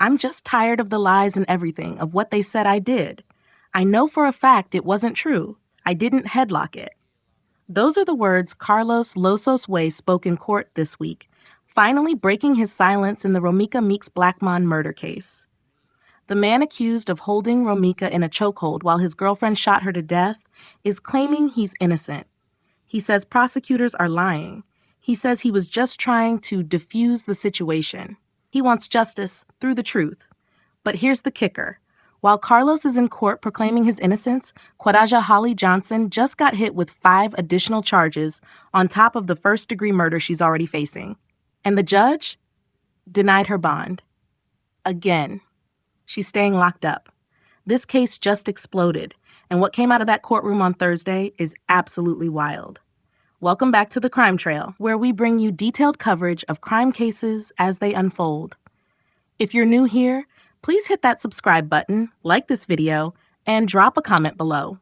I'm just tired of the lies and everything, of what they said I did. I know for a fact it wasn't true. I didn't headlock it. Those are the words Carlos Losos Way spoke in court this week, finally breaking his silence in the Romeca Meeks-Blackmon murder case. The man accused of holding Romeca in a chokehold while his girlfriend shot her to death is claiming he's innocent. He says prosecutors are lying. He says he was just trying to defuse the situation. He wants justice through the truth. But here's the kicker. While Carlos is in court proclaiming his innocence, Quadajah Johnson just got hit with 5 additional charges on top of the first-degree murder she's already facing. And the judge denied her bond. Again. She's staying locked up. This case just exploded, and what came out of that courtroom on Thursday is absolutely wild. Welcome back to the Crime Trail, where we bring you detailed coverage of crime cases as they unfold. If you're new here, please hit that subscribe button, like this video, and drop a comment below.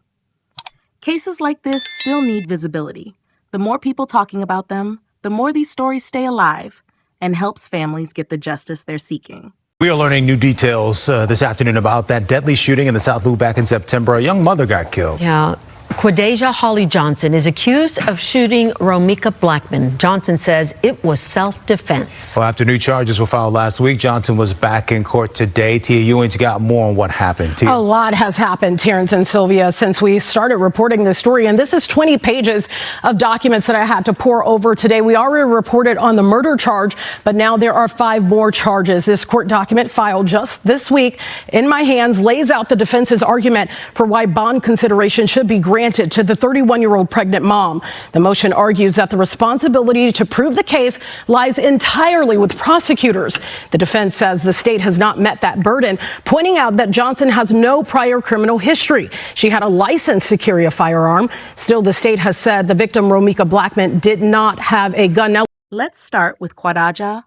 Cases like this still need visibility. The more people talking about them, the more these stories stay alive and helps families get the justice they're seeking. We are learning new details this afternoon about that deadly shooting in the South Loop back in September. A young mother got killed. Yeah. Quadajah Johnson is accused of shooting Romeca Blackmon. Johnson says it was self-defense. Well, after new charges were filed last week, Johnson was back in court today. Tia Ewing's got more on what happened. Tia. A lot has happened, Terrence and Sylvia, since we started reporting this story. And this is 20 pages of documents that I had to pour over today. We already reported on the murder charge, but now there are 5 more charges. This court document filed just this week in my hands lays out the defense's argument for why bond consideration should be granted to the 31-year-old pregnant mom. The motion argues that the responsibility to prove the case lies entirely with prosecutors. The defense says the state has not met that burden, pointing out that Johnson has no prior criminal history. She had a license to carry a firearm. Still, the state has said the victim, Romeca Blackmon, did not have a gun. Now, let's start with Quadajah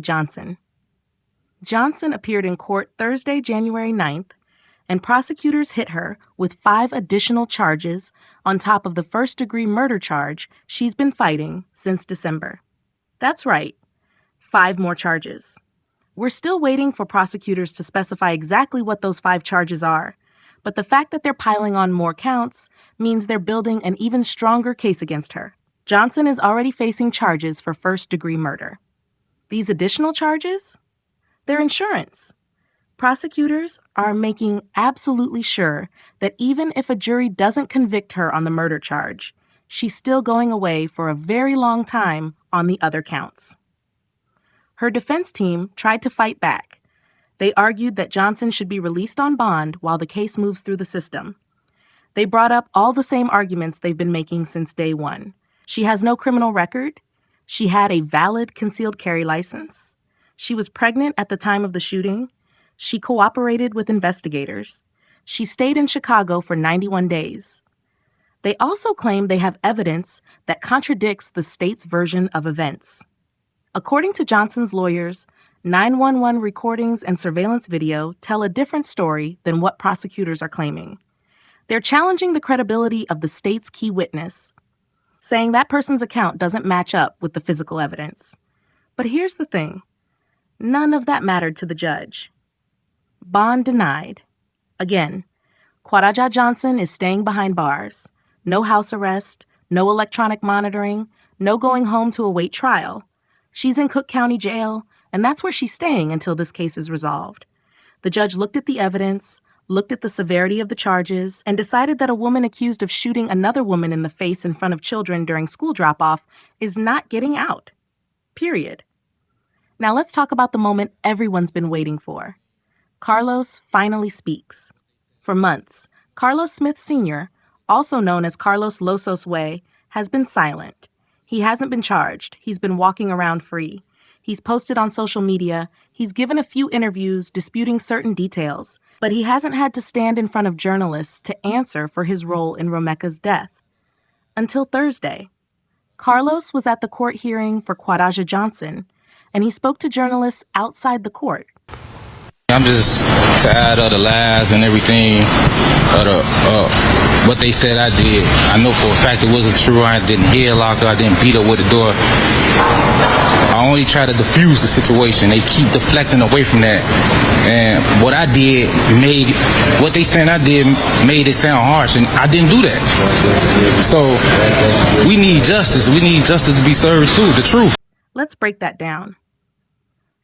Johnson. Johnson appeared in court Thursday, January 9th, and prosecutors hit her with 5 additional charges on top of the first-degree murder charge she's been fighting since December. That's right, 5 more charges. We're still waiting for prosecutors to specify exactly what those 5 charges are, but the fact that they're piling on more counts means they're building an even stronger case against her. Johnson is already facing charges for first-degree murder. These additional charges? They're insurance. Prosecutors are making absolutely sure that even if a jury doesn't convict her on the murder charge, she's still going away for a very long time on the other counts. Her defense team tried to fight back. They argued that Johnson should be released on bond while the case moves through the system. They brought up all the same arguments they've been making since day one. She has no criminal record. She had a valid concealed carry license. She was pregnant at the time of the shooting. She cooperated with investigators. She stayed in Chicago for 91 days. They also claim they have evidence that contradicts the state's version of events. According to Johnson's lawyers, 911 recordings and surveillance video tell a different story than what prosecutors are claiming. They're challenging the credibility of the state's key witness, saying that person's account doesn't match up with the physical evidence. But here's the thing. None of that mattered to the judge. Bond denied. Again, Quadajah Johnson is staying behind bars. No house arrest, no electronic monitoring, no going home to await trial. She's in Cook County Jail, and that's where she's staying until this case is resolved. The judge looked at the evidence, looked at the severity of the charges, and decided that a woman accused of shooting another woman in the face in front of children during school drop-off is not getting out. Period. Now let's talk about the moment everyone's been waiting for. Carlos finally speaks. For months, Carlos Smith Sr., also known as Carlos Losos Way, has been silent. He hasn't been charged. He's been walking around free. He's posted on social media. He's given a few interviews disputing certain details, but he hasn't had to stand in front of journalists to answer for his role in Romeca's death. Until Thursday. Carlos was at the court hearing for Quadajah Johnson, and he spoke to journalists outside the court. I'm just tired of the lies and everything, what they said I did. I know for a fact it wasn't true. I didn't headlock her. I didn't beat her with the door. I only try to defuse the situation. They keep deflecting away from that. And what I did what they saying I did made it sound harsh, and I didn't do that. So we need justice. We need justice to be served too, the truth. Let's break that down.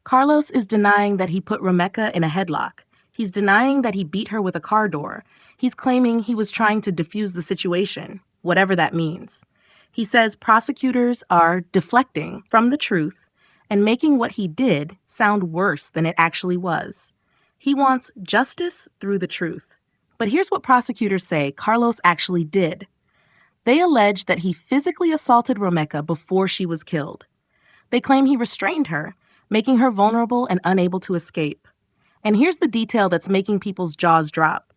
Carlos is denying that he put Romeca in a headlock. He's denying that he beat her with a car door. He's claiming he was trying to defuse the situation, whatever that means. He says prosecutors are deflecting from the truth and making what he did sound worse than it actually was. He wants justice through the truth. But here's what prosecutors say Carlos actually did. They allege that he physically assaulted Romeca before she was killed. They claim he restrained her, making her vulnerable and unable to escape. And here's the detail that's making people's jaws drop.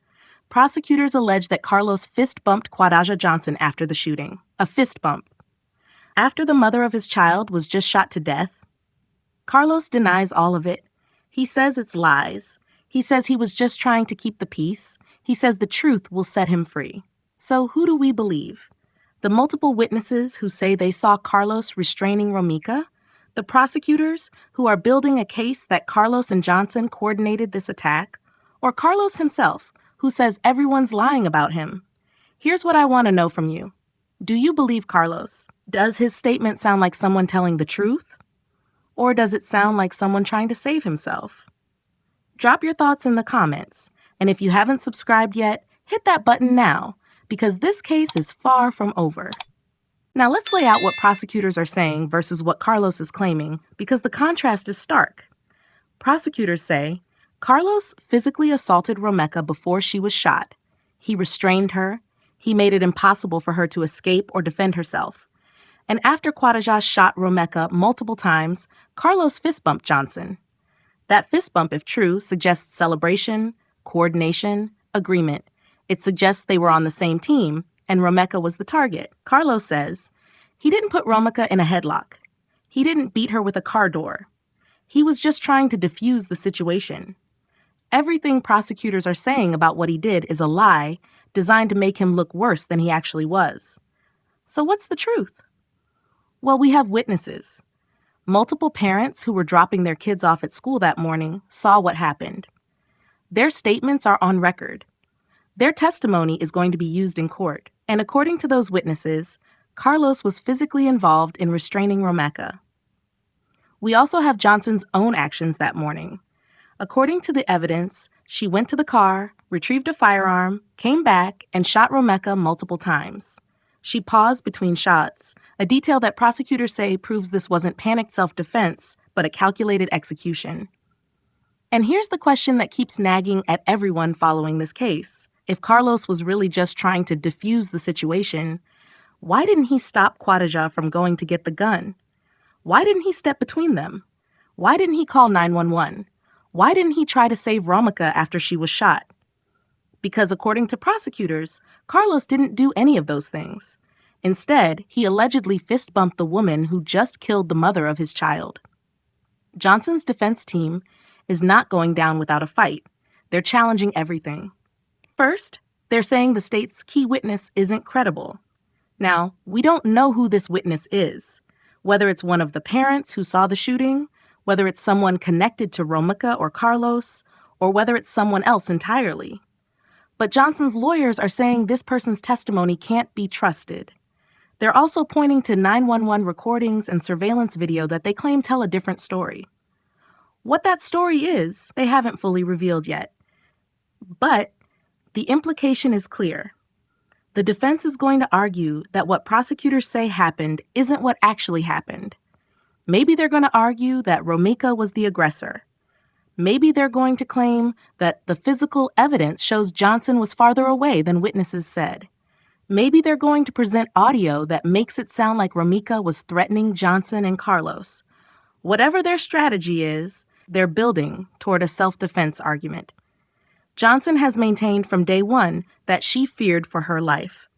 Prosecutors allege that Carlos fist-bumped Quadajah Johnson after the shooting. A fist bump. After the mother of his child was just shot to death, Carlos denies all of it. He says it's lies. He says he was just trying to keep the peace. He says the truth will set him free. So who do we believe? The multiple witnesses who say they saw Carlos restraining Romeca? The prosecutors who are building a case that Carlos and Johnson coordinated this attack? Or Carlos himself, who says everyone's lying about him? Here's what I want to know from you. Do you believe Carlos? Does his statement sound like someone telling the truth? Or does it sound like someone trying to save himself? Drop your thoughts in the comments, and if you haven't subscribed yet, hit that button now, because this case is far from over. Now let's lay out what prosecutors are saying versus what Carlos is claiming, because the contrast is stark. Prosecutors say, Carlos physically assaulted Romeca before she was shot. He restrained her. He made it impossible for her to escape or defend herself. And after Quadajah shot Romeca multiple times, Carlos fist-bumped Johnson. That fist bump, if true, suggests celebration, coordination, agreement. It suggests they were on the same team, and Romeca was the target. Carlos says he didn't put Romeca in a headlock. He didn't beat her with a car door. He was just trying to defuse the situation. Everything prosecutors are saying about what he did is a lie designed to make him look worse than he actually was. So what's the truth? Well, we have witnesses. Multiple parents who were dropping their kids off at school that morning saw what happened. Their statements are on record. Their testimony is going to be used in court, and according to those witnesses, Carlos was physically involved in restraining Romeca. We also have Johnson's own actions that morning. According to the evidence, she went to the car, retrieved a firearm, came back, and shot Romeca multiple times. She paused between shots, a detail that prosecutors say proves this wasn't panicked self-defense, but a calculated execution. And here's the question that keeps nagging at everyone following this case. If Carlos was really just trying to defuse the situation, why didn't he stop Quadajah from going to get the gun? Why didn't he step between them? Why didn't he call 911? Why didn't he try to save Romeca after she was shot? Because according to prosecutors, Carlos didn't do any of those things. Instead, he allegedly fist-bumped the woman who just killed the mother of his child. Johnson's defense team is not going down without a fight. They're challenging everything. First, they're saying the state's key witness isn't credible. Now, we don't know who this witness is, whether it's one of the parents who saw the shooting, whether it's someone connected to Romeca or Carlos, or whether it's someone else entirely. But Johnson's lawyers are saying this person's testimony can't be trusted. They're also pointing to 911 recordings and surveillance video that they claim tell a different story. What that story is, they haven't fully revealed yet. But the implication is clear. The defense is going to argue that what prosecutors say happened isn't what actually happened. Maybe they're going to argue that Romeca was the aggressor. Maybe they're going to claim that the physical evidence shows Johnson was farther away than witnesses said. Maybe they're going to present audio that makes it sound like Romeca was threatening Johnson and Carlos. Whatever their strategy is, they're building toward a self-defense argument. Johnson has maintained from day one that she feared for her life.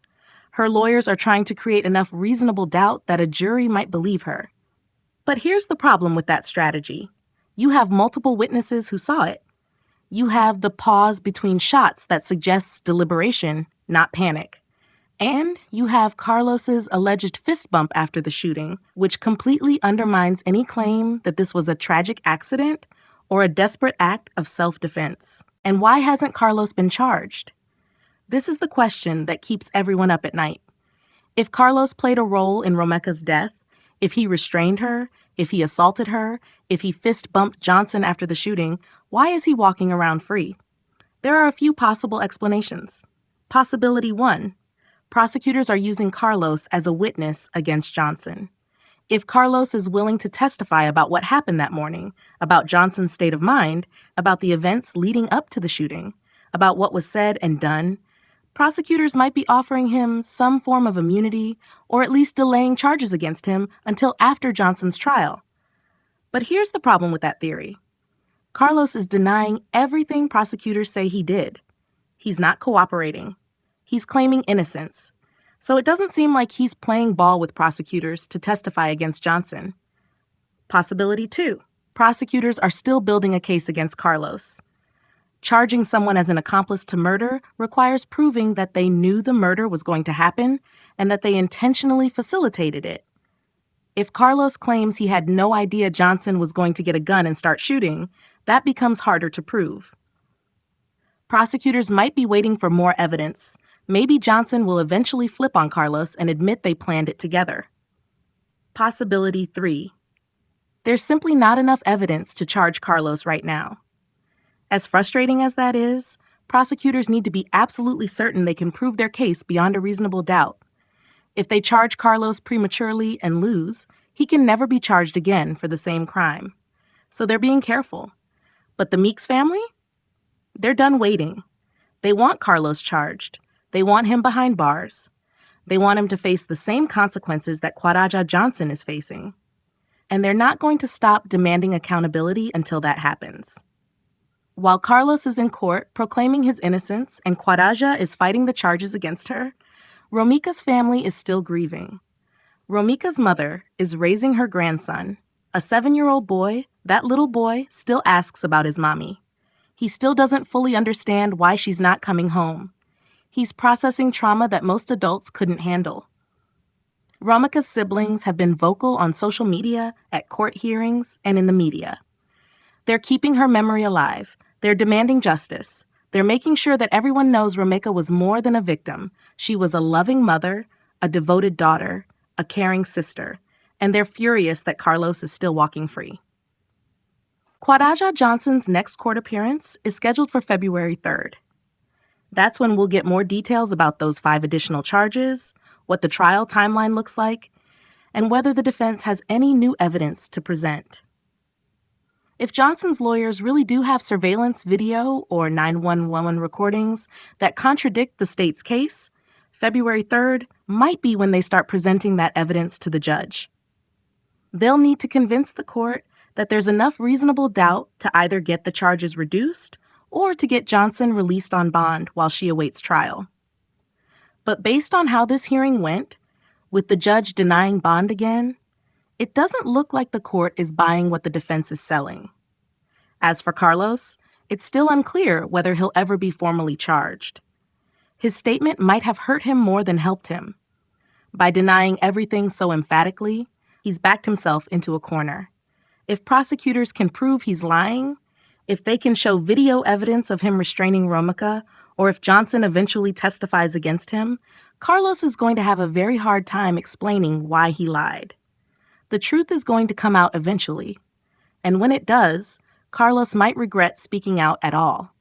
Her lawyers are trying to create enough reasonable doubt that a jury might believe her. But here's the problem with that strategy. You have multiple witnesses who saw it. You have the pause between shots that suggests deliberation, not panic. And you have Carlos's alleged fist bump after the shooting, which completely undermines any claim that this was a tragic accident or a desperate act of self-defense? And why hasn't Carlos been charged? This is the question that keeps everyone up at night. If Carlos played a role in Romeca's death, if he restrained her, if he assaulted her, if he fist-bumped Johnson after the shooting, why is he walking around free? There are a few possible explanations. Possibility 1. Prosecutors are using Carlos as a witness against Johnson. If Carlos is willing to testify about what happened that morning, about Johnson's state of mind, about the events leading up to the shooting, about what was said and done, prosecutors might be offering him some form of immunity or at least delaying charges against him until after Johnson's trial. But here's the problem with that theory. Carlos is denying everything prosecutors say he did. He's not cooperating. He's claiming innocence. So it doesn't seem like he's playing ball with prosecutors to testify against Johnson. Possibility 2. Prosecutors are still building a case against Carlos. Charging someone as an accomplice to murder requires proving that they knew the murder was going to happen and that they intentionally facilitated it. If Carlos claims he had no idea Johnson was going to get a gun and start shooting, that becomes harder to prove. Prosecutors might be waiting for more evidence. Maybe Johnson will eventually flip on Carlos and admit they planned it together. Possibility 3. There's simply not enough evidence to charge Carlos right now. As frustrating as that is, prosecutors need to be absolutely certain they can prove their case beyond a reasonable doubt. If they charge Carlos prematurely and lose, he can never be charged again for the same crime. So they're being careful. But the Meeks family? They're done waiting. They want Carlos charged. They want him behind bars. They want him to face the same consequences that Quadajah Johnson is facing. And they're not going to stop demanding accountability until that happens. While Carlos is in court proclaiming his innocence and Quadajah is fighting the charges against her, Romeca's family is still grieving. Romeca's mother is raising her grandson, a 7-year-old boy. That little boy still asks about his mommy. He still doesn't fully understand why she's not coming home. He's processing trauma that most adults couldn't handle. Romeca's siblings have been vocal on social media, at court hearings, and in the media. They're keeping her memory alive. They're demanding justice. They're making sure that everyone knows Romeca was more than a victim. She was a loving mother, a devoted daughter, a caring sister, and they're furious that Carlos is still walking free. Quadajah Johnson's next court appearance is scheduled for February 3rd. That's when we'll get more details about those 5 additional charges, what the trial timeline looks like, and whether the defense has any new evidence to present. If Johnson's lawyers really do have surveillance video or 911 recordings that contradict the state's case, February 3rd might be when they start presenting that evidence to the judge. They'll need to convince the court that there's enough reasonable doubt to either get the charges reduced or to get Johnson released on bond while she awaits trial. But based on how this hearing went, with the judge denying bond again, it doesn't look like the court is buying what the defense is selling. As for Carlos, it's still unclear whether he'll ever be formally charged. His statement might have hurt him more than helped him. By denying everything so emphatically, he's backed himself into a corner. If prosecutors can prove he's lying, if they can show video evidence of him restraining Romeca, or if Johnson eventually testifies against him, Carlos is going to have a very hard time explaining why he lied. The truth is going to come out eventually. And when it does, Carlos might regret speaking out at all.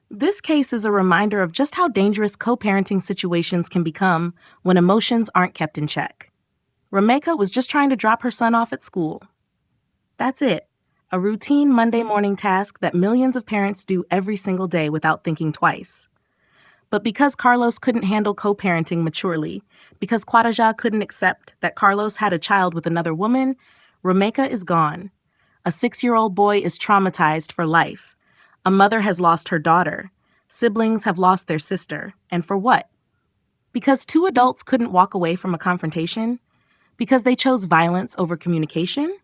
This case is a reminder of just how dangerous co-parenting situations can become when emotions aren't kept in check. Romeca was just trying to drop her son off at school. That's it, a routine Monday morning task that millions of parents do every single day without thinking twice. But because Carlos couldn't handle co-parenting maturely, because Quadajah couldn't accept that Carlos had a child with another woman, Romeca is gone. A 6-year-old boy is traumatized for life. A mother has lost her daughter. Siblings have lost their sister. And for what? Because 2 adults couldn't walk away from a confrontation? Because they chose violence over communication?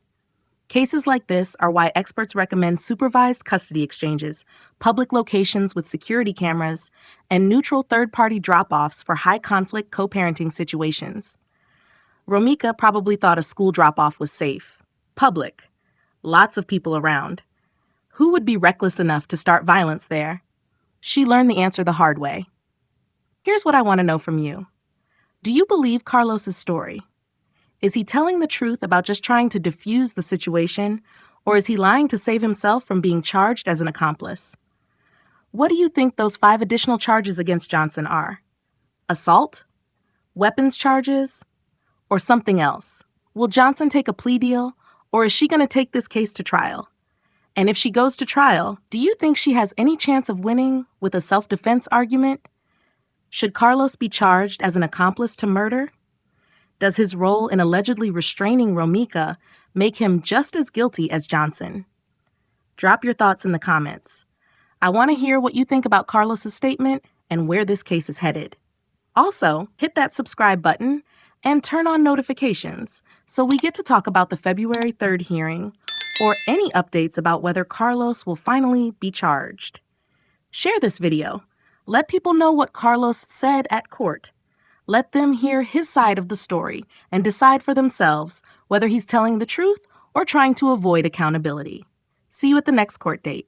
Cases like this are why experts recommend supervised custody exchanges, public locations with security cameras, and neutral third-party drop-offs for high-conflict co-parenting situations. Romeca probably thought a school drop-off was safe. Public. Lots of people around. Who would be reckless enough to start violence there? She learned the answer the hard way. Here's what I want to know from you. Do you believe Carlos's story? Is he telling the truth about just trying to defuse the situation, or is he lying to save himself from being charged as an accomplice? What do you think those 5 additional charges against Johnson are? Assault? Weapons charges? Or something else? Will Johnson take a plea deal, or is she going to take this case to trial? And if she goes to trial, do you think she has any chance of winning with a self-defense argument? Should Carlos be charged as an accomplice to murder? Does his role in allegedly restraining Romeca make him just as guilty as Johnson? Drop your thoughts in the comments. I want to hear what you think about Carlos's statement and where this case is headed. Also, hit that subscribe button and turn on notifications so we get to talk about the February 3rd hearing or any updates about whether Carlos will finally be charged. Share this video. Let people know what Carlos said at court. Let them hear his side of the story and decide for themselves whether he's telling the truth or trying to avoid accountability. See you at the next court date.